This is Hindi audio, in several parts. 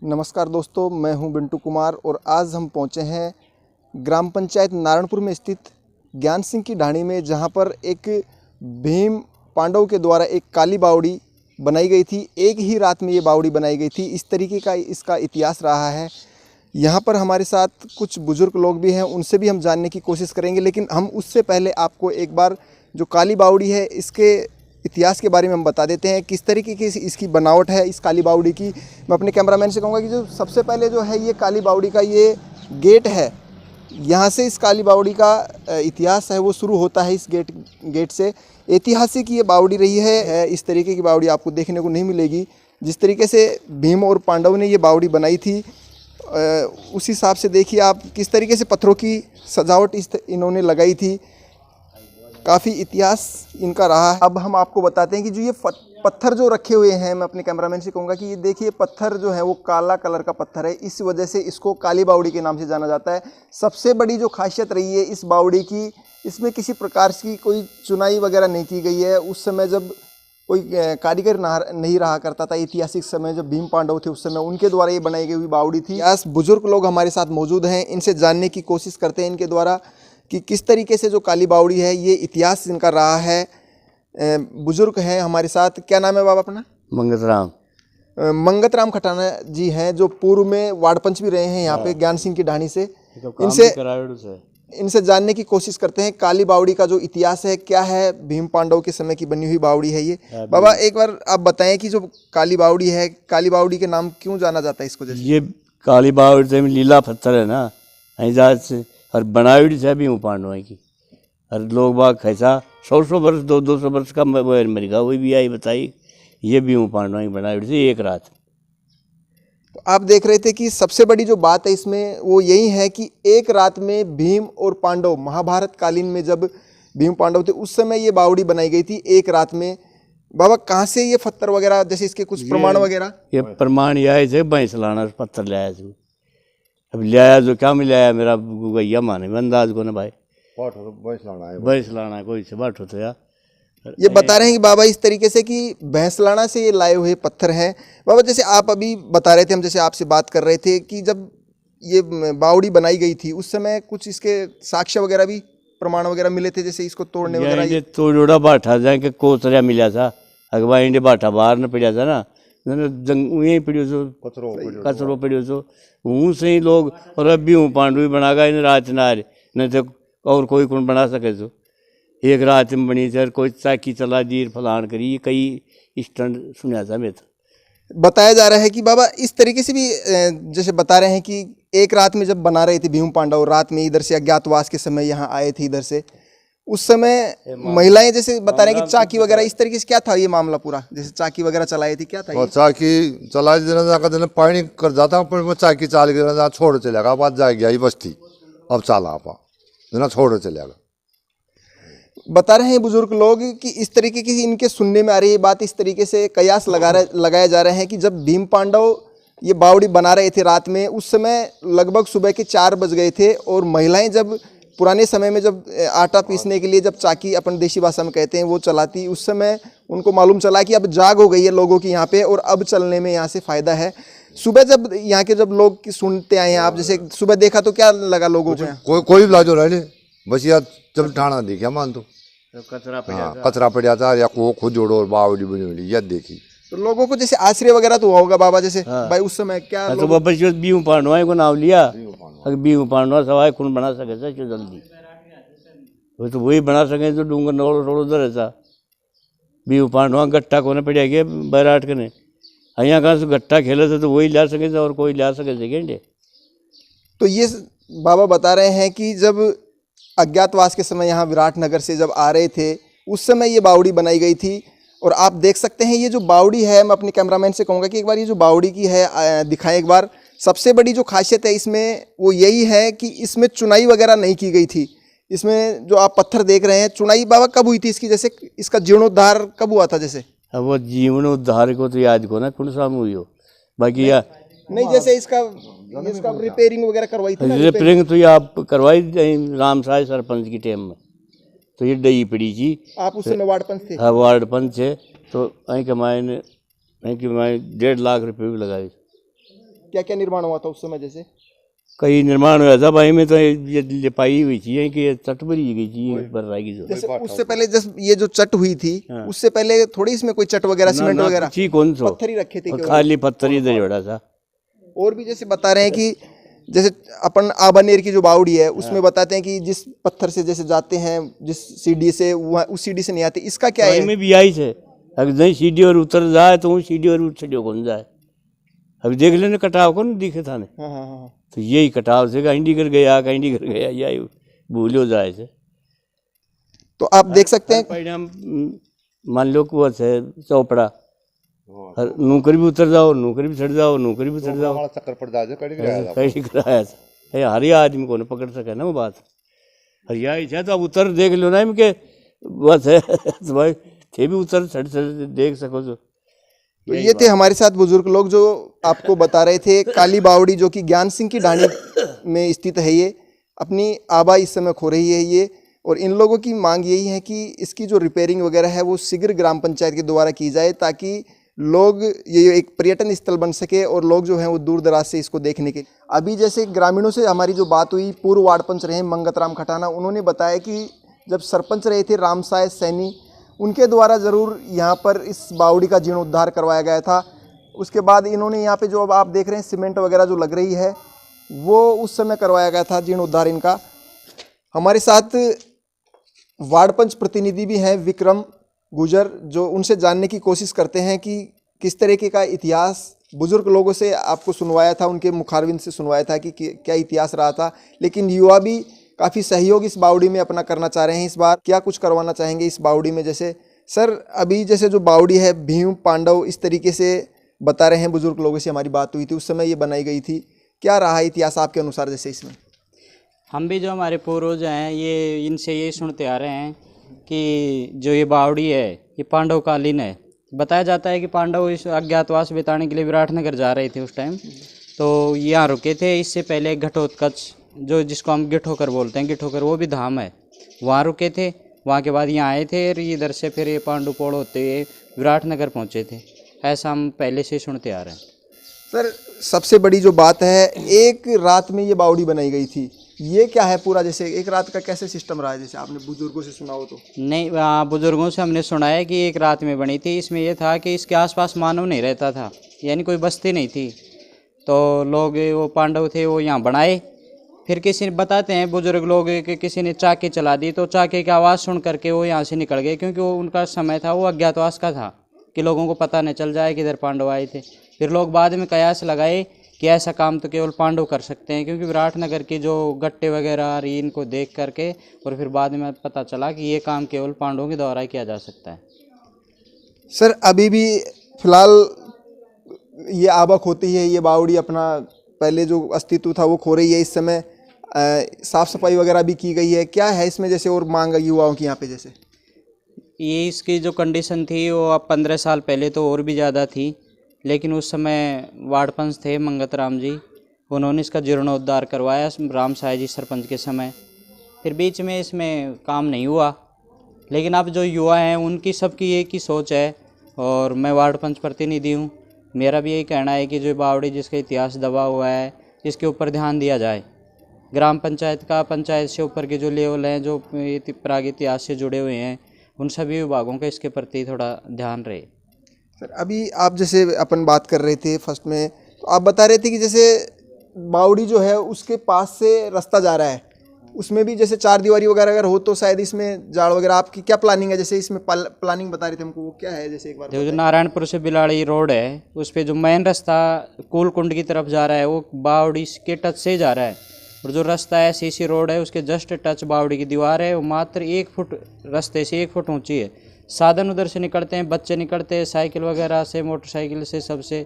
नमस्कार दोस्तों, मैं हूं बिंटू कुमार और आज हम पहुंचे हैं ग्राम पंचायत नारायणपुर में स्थित ज्ञान सिंह की ढाणी में, जहां पर एक भीम पांडव के द्वारा एक काली बावड़ी बनाई गई थी। एक ही रात में ये बावड़ी बनाई गई थी। इस तरीके का इसका इतिहास रहा है। यहाँ पर हमारे साथ कुछ बुजुर्ग लोग भी हैं, उनसे भी हम जानने की कोशिश करेंगे, लेकिन हम उससे पहले आपको एक बार जो काली बावड़ी है इसके इतिहास के बारे में हम बता देते हैं, किस तरीके की इसकी बनावट है इस काली बावड़ी की। मैं अपने कैमरामैन से कहूँगा कि जो सबसे पहले जो है ये काली बावड़ी का ये गेट है, यहाँ से इस काली बावड़ी का इतिहास है वो शुरू होता है। इस गेट से ऐतिहासिक ये बावड़ी रही है। इस तरीके की बावड़ी आपको देखने को नहीं मिलेगी। जिस तरीके से भीम और पांडव ने ये बावड़ी बनाई थी, उस हिसाब से देखिए आप किस तरीके से पत्थरों की सजावट इन्होंने लगाई थी। काफ़ी इतिहास इनका रहा है। अब हम आपको बताते हैं कि जो ये पत्थर जो रखे हुए हैं, मैं अपने कैमरामैन से कहूँगा कि ये देखिए पत्थर जो है वो काला कलर का पत्थर है, इस वजह से इसको काली बावड़ी के नाम से जाना जाता है। सबसे बड़ी जो खासियत रही है इस बावड़ी की, इसमें किसी प्रकार की कोई चुनाई वगैरह नहीं की गई है। उस समय जब कोई कारीगर नहीं रहा करता था, ऐतिहासिक समय जब भीम पांडव थे उस समय उनके द्वारा ये बनाई गई हुई बावड़ी थी। आज बुजुर्ग लोग हमारे साथ मौजूद हैं, इनसे जानने की कोशिश करते हैं इनके द्वारा कि किस तरीके से जो काली बावड़ी है ये इतिहास इनका रहा है। बुजुर्ग हैं हमारे साथ। क्या नाम है बाबा अपना? मंगत राम। मंगत राम खटाना जी हैं, जो पूर्व में वार्ड पंच भी रहे हैं यहाँ पे ज्ञान सिंह की ढाणी से। इनसे जानने की कोशिश करते हैं काली बावड़ी का जो इतिहास है क्या है। भीम पांडव के समय की बनी हुई बावड़ी है ये। बाबा एक बार आप बताएं कि जो काली बावड़ी है, काली बावड़ी के नाम क्यों जाना जाता है इसको? जैसे ये काली बावड़ी से लीला पत्थर है ना, ऐजाज से और बनावटी से भीम पांडव की। और लोग बाग कैसा 100 वर्ष 200 वर्ष का मरेगा वही भी आई बताई। ये भीम पांडव की बनावटी से एक रात। तो आप देख रहे थे कि सबसे बड़ी जो बात है इसमें वो यही है कि एक रात में भीम और पांडव, महाभारत कालीन में जब भीम पांडव थे उस समय ये बावड़ी बनाई गई थी एक रात में। बाबा कहाँ से ये पत्थर वगैरह, जैसे इसके कुछ प्रमाण वगैरह? ये प्रमाण यह है भैंस लाना पत्थर लाया था। अब लाया जो क्या में लाया, मेरा गैया माने में अंदाज को ना भाई भैंस लाना है कोई से बाट होता यार। ये बता रहे हैं कि बाबा इस तरीके से कि भैंसलाना से ये लाए हुए पत्थर हैं। बाबा जैसे आप अभी बता रहे थे, हम जैसे आपसे बात कर रहे थे कि जब ये बावड़ी बनाई गई थी उस समय कुछ इसके साक्ष्य वगैरह भी, प्रमाण वगैरह मिले थे, जैसे इसको तोड़ने वगैरह? ये तोड़ा बाठा जाए कि कोतरिया मिला था अगवा इंडे बाठा बाहर न पड़ा था ना, जंग यहीं पड़ो सो कचरो पड़ो सो वहीं से ही लोग। और अब भी हूँ पांडवी बना गए इन रात नार न तो और कोई कौन बना सके। तो एक रात में बनी सर कोई चाकी चला जीर फलान करी, कई स्टंट सुना था मैं तो। बताया जा रहा है कि बाबा इस तरीके से भी जैसे बता रहे हैं कि एक रात में जब बना रहे थे भीम पांडव, रात में इधर से अज्ञातवास के समय यहाँ आए थे इधर से, उस समय महिलाएं जैसे बता रहे हैं कि चाकी वगैरह, इस तरीके से क्या था ये मामला पूरा? जैसे चाकी वगैरह चलाई थी, क्या था ये? चाकी चला देना पानी कर जाता पर वो चाकी चाल के छोड़ चलेगा, बात जा गया बस्ती अब चाला आप जना छोड़ चलेगा। बता रहे हैं बुजुर्ग लोग कि इस तरीके की इनके सुनने में आ रही है बात, इस तरीके से कयास लगाया जा रहे हैं कि जब भीम पांडव ये बावड़ी बना रहे थे रात में, उस समय लगभग सुबह के 4 बज गए थे और महिलाएं जब पुराने समय में जब आटा पीसने के लिए जब चाकी अपन देशी भाषा में कहते हैं वो चलाती, उस समय उनको मालूम चला कि अब जाग हो गई है लोगों की यहाँ पे और अब चलने में यहाँ से फ़ायदा है। सुबह जब यहाँ के जब लोग सुनते आए हैं, आप जैसे सुबह देखा तो क्या लगा लोगों को? कोई लाजो रहे बस यार जब ठाणा देखा मान तो कचरा पड़ा था या को खुद जोड़ो और बावड़ी बनी याद देखी तो लोगों को जैसे आश्चर्य वगैरह तो हुआ होगा बाबा, जैसे भाई उस समय क्या तो बाबा जो भीम पांडवा को नाम लिया, भीम पांडवा सवाई कौन बना सके जो जल्दी वो तो वही बना सके जो डूंगर नोड़ रोड़ उधर ऐसा भीम पांडवा गट्टा को पड़ा गया बैराट के ने यहाँ कहाँ से गट्टा खेले थे तो वही ला सके और कोई ला सके सेकेंड। तो ये बाबा बता रहे हैं कि जब अज्ञातवास के समय यहाँ विराटनगर से जब आ रहे थे उस समय ये बावड़ी बनाई गई थी। और आप देख सकते हैं ये जो बावड़ी है, मैं अपने कैमरामैन से कहूँगा कि एक बार ये जो बावड़ी की है दिखाएं एक बार। सबसे बड़ी जो खासियत है इसमें वो यही है कि इसमें चुनाई वगैरह नहीं की गई थी। इसमें जो आप पत्थर देख रहे हैं, चुनाई बाबा कब हुई थी इसकी? जैसे इसका जीर्णोद्धार कब हुआ था? जैसे अब वो जीर्णोद्धार को तो याद को ना कौन सा हुई हो बाकी या नहीं, जैसे इसका रिपेयरिंग वगैरह करवाई थी? रिपेयरिंग तो ये आप करवाई रामसाय सरपंच की टाइम में, तो ये डई पड़ी थी। आप उस समय वार्ड पंच थे? हाँ वार्ड पंच है। तो अँ कमाए 1.5 लाख रुपये भी लगाई। क्या क्या निर्माण हुआ था उस समय? जैसे कई निर्माण हुआ था भाई में, तो ये लिपाई हुई थी कि ये चट भरी गई थी, ये भर रहेगी जो। जैसे उससे पहले जब ये जो चट हुई थी, उससे पहले थोड़ी इसमें कोई चट वगैरह, सीमेंट वगैरह, ठीक कौन सो पत्थर ही रखे थे केवल? खाली पत्थर ही दे जोड़ा था। और भी जैसे बता रहे हैं कि जैसे अपन आबानेर की जो बावड़ी है उसमें बताते हैं कि जिस पत्थर से जैसे जाते हैं, जिस सीढ़ी से, उस सीढ़ी से नहीं आते, इसका क्या है? में भी आई से अगर नहीं सीढ़ी और उतर जाए तो सीढ़ी और उठ सीढ़ी कौन जाए। अभी देख लेने कटाव कौन दिखे था ने। हाँ हाँ हाँ। तो यही कटाव से कहीं कर गया, कहीं कर गया, यही भूल हो जाए से। तो आप देख सकते हैं, परिणाम मान लो कुआ से चौपड़ा, नौकरी भी उतर जाओ, नौकरी भी चढ़ जाओ, नौकरी भी चढ़ जाओ, चक्कर पड़ जाए कहीं कराया था। हर आदमी को न पकड़ सके ना वो बात। हरिया था तो अब उतर देख लो ना इनके बस है तो भाई थे भी उतर चढ़ देख सको तो ये थे हमारे साथ बुजुर्ग लोग जो आपको बता रहे थे काली बावड़ी जो कि ज्ञान सिंह की ढाणी में स्थित है। ये अपनी आबा इस समय खो रही है ये, और इन लोगों की मांग यही है कि इसकी जो रिपेयरिंग वगैरह है वो शीघ्र ग्राम पंचायत के द्वारा की जाए, ताकि लोग, ये एक पर्यटन स्थल बन सके और लोग जो हैं वो दूर दराज से इसको देखने के। अभी जैसे ग्रामीणों से हमारी जो बात हुई, पूर्व वार्ड पंच रहे मंगतराम खटाना, उन्होंने बताया कि जब सरपंच रहे थे रामसाय सैनी, उनके द्वारा ज़रूर यहाँ पर इस बावड़ी का जीर्णोद्धार करवाया गया था। उसके बाद इन्होंने यहाँ पे जो अब आप देख रहे हैं सीमेंट वगैरह जो लग रही है वो उस समय करवाया गया था जीर्णोद्धार इनका। हमारे साथ वार्ड पंच प्रतिनिधि भी हैं विक्रम गुजर, जो उनसे जानने की कोशिश करते हैं कि किस तरीके का इतिहास बुजुर्ग लोगों से आपको सुनवाया था, उनके मुखारबिन से सुनवाया था कि क्या इतिहास रहा था। लेकिन युवा भी काफ़ी सहयोग इस बावड़ी में अपना करना चाह रहे हैं। इस बार क्या कुछ करवाना चाहेंगे इस बावड़ी में? जैसे सर अभी जैसे जो बावड़ी है भीम पांडव इस तरीके से बता रहे हैं, बुजुर्ग लोगों से हमारी बात हुई थी, उस समय ये बनाई गई थी, क्या रहा है इतिहास आपके अनुसार? जैसे इसमें हम भी जो हमारे पूर्वज हैं ये इनसे ये सुनते आ रहे हैं कि जो ये बावड़ी है ये पांडवकालीन है। बताया जाता है कि पांडव इस अज्ञातवास बिताने के लिए विराटनगर जा रहे थे उस टाइम, तो यहाँ रुके थे। इससे पहले घटोत्कच जो जिसको हम गिठोकर बोलते हैं, गिठोकर वो भी धाम है, वहाँ रुके थे। वहाँ के बाद यहाँ आए थे और इधर से फिर ये पांडुपोड़ होते हुए विराटनगर पहुँचे थे। ऐसा हम पहले से सुनते आ रहे हैं। सर सबसे बड़ी जो बात है, एक रात में ये बावड़ी बनाई गई थी, ये क्या है पूरा? जैसे एक रात का कैसे सिस्टम रहा है, जैसे आपने बुजुर्गों से सुना हो तो? नहीं, बुजुर्गों से हमने सुना है कि एक रात में बनी थी। इसमें यह था कि इसके आसपास मानव नहीं रहता था, यानी कोई बस्ती नहीं थी। तो लोग वो पांडव थे वो यहाँ बनाए। फिर किसी ने बताते हैं बुजुर्ग लोग कि किसी ने चाके चला दी, तो चाके की आवाज़ सुन करके वो यहाँ से निकल गए, क्योंकि वो उनका समय था वो अज्ञातवास का था कि लोगों को पता न चल जाए कि इधर पांडव आए थे। फिर लोग बाद में कयास लगाए कि ऐसा काम तो केवल पांडव कर सकते हैं, क्योंकि विराटनगर की जो गट्टे वगैरह आ रही इनको देख करके, और फिर बाद में पता चला कि ये काम केवल पांडवों के द्वारा किया जा सकता है। सर अभी भी फिलहाल ये आबा खोती है, ये बावड़ी अपना पहले जो अस्तित्व था वो खो रही है। इस समय साफ सफाई वगैरह भी की गई है, क्या है इसमें जैसे और मांग युवाओं की यहाँ पे? जैसे ये इसकी जो कंडीशन थी वो अब 15 साल पहले तो और भी ज़्यादा थी, लेकिन उस समय वार्ड पंच थे मंगतराम जी, उन्होंने इसका जीर्णोद्धार करवाया राम साय जी सरपंच के समय। फिर बीच में इसमें काम नहीं हुआ, लेकिन अब जो युवा हैं उनकी सबकी एक ही सोच है, और मैं वार्ड पंच प्रतिनिधि हूँ, मेरा भी यही कहना है कि जो बावड़ी जिसका इतिहास दबा हुआ है इसके ऊपर ध्यान दिया जाए। ग्राम पंचायत का, पंचायत से ऊपर के जो लेवल हैं जो प्राग इतिहास से जुड़े हुए हैं, उन सभी विभागों का इसके प्रति थोड़ा ध्यान रहे। सर अभी आप जैसे अपन बात कर रहे थे फर्स्ट में, तो आप बता रहे थे कि जैसे बावड़ी जो है उसके पास से रास्ता जा रहा है, उसमें भी जैसे चार दीवारी वगैरह अगर हो तो शायद इसमें जाड़ वगैरह, आपकी क्या प्लानिंग है? जैसे इसमें प्लानिंग बता रहे थे हमको, वो क्या है? जैसे एक बार जो नारायणपुर से बिलाड़ी रोड है उस पर जो मेन रास्ता कूलकुंड की तरफ जा रहा है वो बावड़ी के टच से जा रहा है, और जो रास्ता है सीसी रोड है उसके जस्ट टच बावड़ी की दीवार है। वो मात्र 1 फुट रास्ते से 1 फुट ऊंची है। साधन उधर से निकलते हैं, बच्चे निकलते हैं साइकिल वगैरह से, मोटरसाइकिल से, सबसे।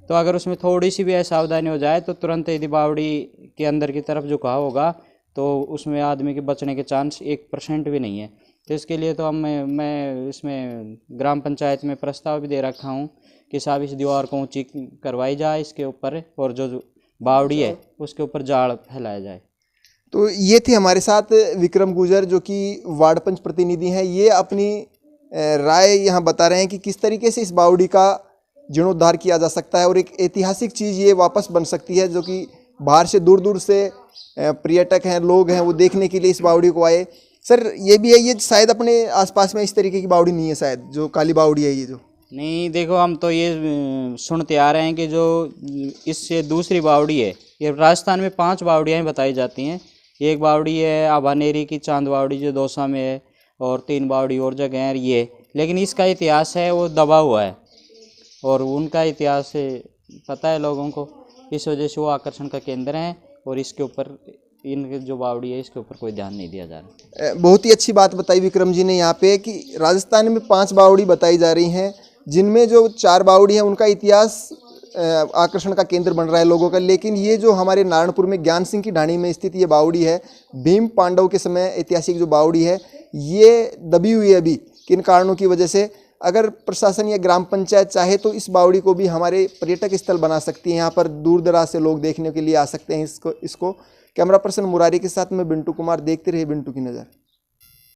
तो अगर उसमें थोड़ी सी भी असावधानी हो जाए तो तुरंत यदि बावड़ी के अंदर की तरफ झुकाव होगा तो उसमें आदमी के बचने के चांस 1% भी नहीं है। तो इसके लिए तो मैं इसमें ग्राम पंचायत में प्रस्ताव भी दे रखा हूँ कि साहब इस दीवार को ऊंची करवाई जाए इसके ऊपर, और जो बावड़ी है उसके ऊपर जाड़ फैलाया जाए। तो ये थे हमारे साथ विक्रम गुजर जो कि वार्ड पंच प्रतिनिधि हैं। ये अपनी राय यहाँ बता रहे हैं कि किस तरीके से इस बावड़ी का जीर्णोद्धार किया जा सकता है और एक ऐतिहासिक चीज़ ये वापस बन सकती है, जो कि बाहर से दूर दूर से पर्यटक हैं, लोग हैं, वो देखने के लिए इस बावड़ी को आए। सर ये भी है, ये शायद अपने आसपास में इस तरीके की बावड़ी नहीं है शायद, जो काली बावड़ी है ये जो। नहीं देखो, हम तो ये सुनते आ रहे हैं कि जो इससे दूसरी बावड़ी है, ये राजस्थान में 5 बावड़ियाँ बताई जाती हैं। एक बावड़ी है आभानेरी की चांद बावड़ी जो दौसा में है, और 3 बावड़ी और जगह हैं ये, लेकिन इसका इतिहास है वो दबा हुआ है और उनका इतिहास पता है लोगों को, इस वजह से वो आकर्षण का केंद्र हैं और इसके ऊपर इनके जो बावड़ी है इसके ऊपर कोई ध्यान नहीं दिया जा रहा। बहुत ही अच्छी बात बताई विक्रम जी ने यहाँ पे कि राजस्थान में 5 बावड़ी बताई जा रही हैं, जिनमें जो 4 बावड़ी हैं उनका इतिहास आकर्षण का केंद्र बन रहा है लोगों का। लेकिन ये जो हमारे नारायणपुर में ज्ञान सिंह की ढाणी में स्थित ये बावड़ी है, भीम पांडव के समय ऐतिहासिक जो बावड़ी है, ये दबी हुई है अभी किन कारणों की वजह से। अगर प्रशासन या ग्राम पंचायत चाहे तो इस बावड़ी को भी हमारे पर्यटक स्थल बना सकती है, यहाँ पर दूर दराज से लोग देखने के लिए आ सकते हैं इसको। कैमरा पर्सन मुरारी के साथ मैं बिंटू कुमार, देखते रहिए बिंटू की नज़र।